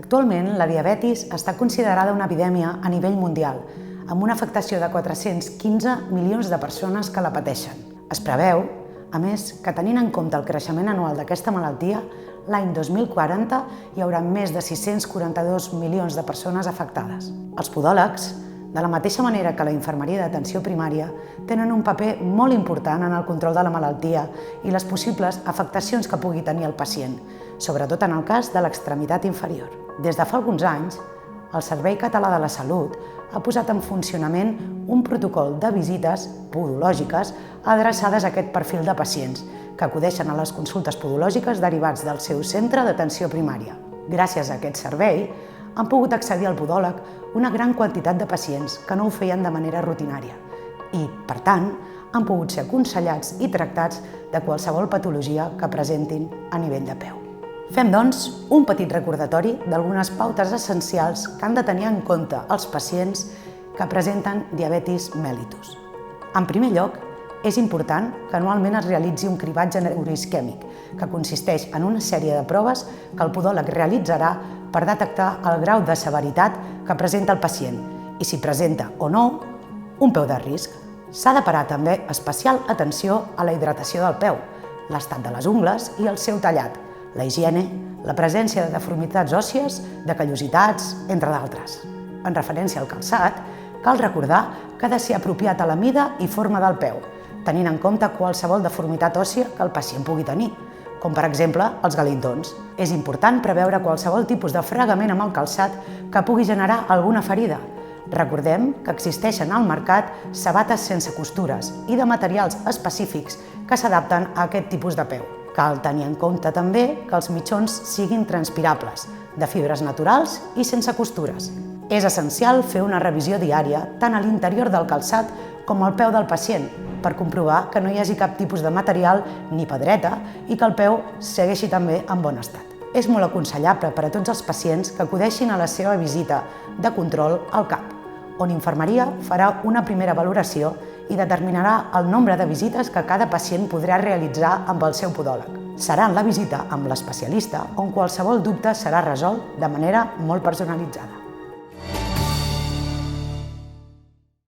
Actualment, la diabetis està considerada una epidèmia a nivell mundial, amb una afectació de 415 milions de persones que la pateixen. Es preveu, a més, que tenint en compte el creixement anual d'aquesta malaltia, l'any 2040 hi haurà més de 642 milions de persones afectades. Els podòlegs, de la mateixa manera que la infermeria d'atenció primària, tenen un paper molt important en el control de la malaltia i les possibles afectacions que pugui tenir el pacient, sobretot en el cas de l'extremitat inferior. Des de fa alguns anys, el Servei Català de la Salut ha posat en funcionament un protocol de visites podològiques adreçades a aquest perfil de pacients que acudeixen a les consultes podològiques derivats del seu centre d'atenció primària. Gràcies a aquest servei, han pogut accedir al podòleg una gran quantitat de pacients que no ho feien de manera rutinària i, per tant, han pogut ser aconsellats i tractats de qualsevol patologia que presentin a nivell de peu. Fem, doncs, un petit recordatori d'algunes pautes essencials que han de tenir en compte els pacients que presenten diabetis mellitus. En primer lloc, és important que anualment es realitzi un cribatge neuroisquèmic, que consisteix en una sèrie de proves que el podòleg realitzarà per detectar el grau de severitat que presenta el pacient i si presenta o no un peu de risc. S'ha de parar també especial atenció a la hidratació del peu, l'estat de les ungles i el seu tallat, la higiene, la presència de deformitats òssies, de callositats, entre d'altres. En referència al calçat, cal recordar que ha de ser apropiat a la mida i forma del peu, tenint en compte qualsevol deformitat òssia que el pacient pugui tenir, com per exemple els galintons. És important preveure qualsevol tipus de fregament amb el calçat que pugui generar alguna ferida. Recordem que existeixen al mercat sabates sense costures i de materials específics que s'adapten a aquest tipus de peu. Cal tenir en compte també que els mitjons siguin transpirables, de fibres naturals i sense costures. És essencial fer una revisió diària tant a l'interior del calçat com al peu del pacient per comprovar que no hi hagi cap tipus de material ni pedreta i que el peu segueixi també en bon estat. És molt aconsellable per a tots els pacients que acudeixin a la seva visita de control al CAP, on infermeria farà una primera valoració i determinarà el nombre de visites que cada pacient podrà realitzar amb el seu podòleg. Serà en la visita amb l'especialista on qualsevol dubte serà resolt de manera molt personalitzada.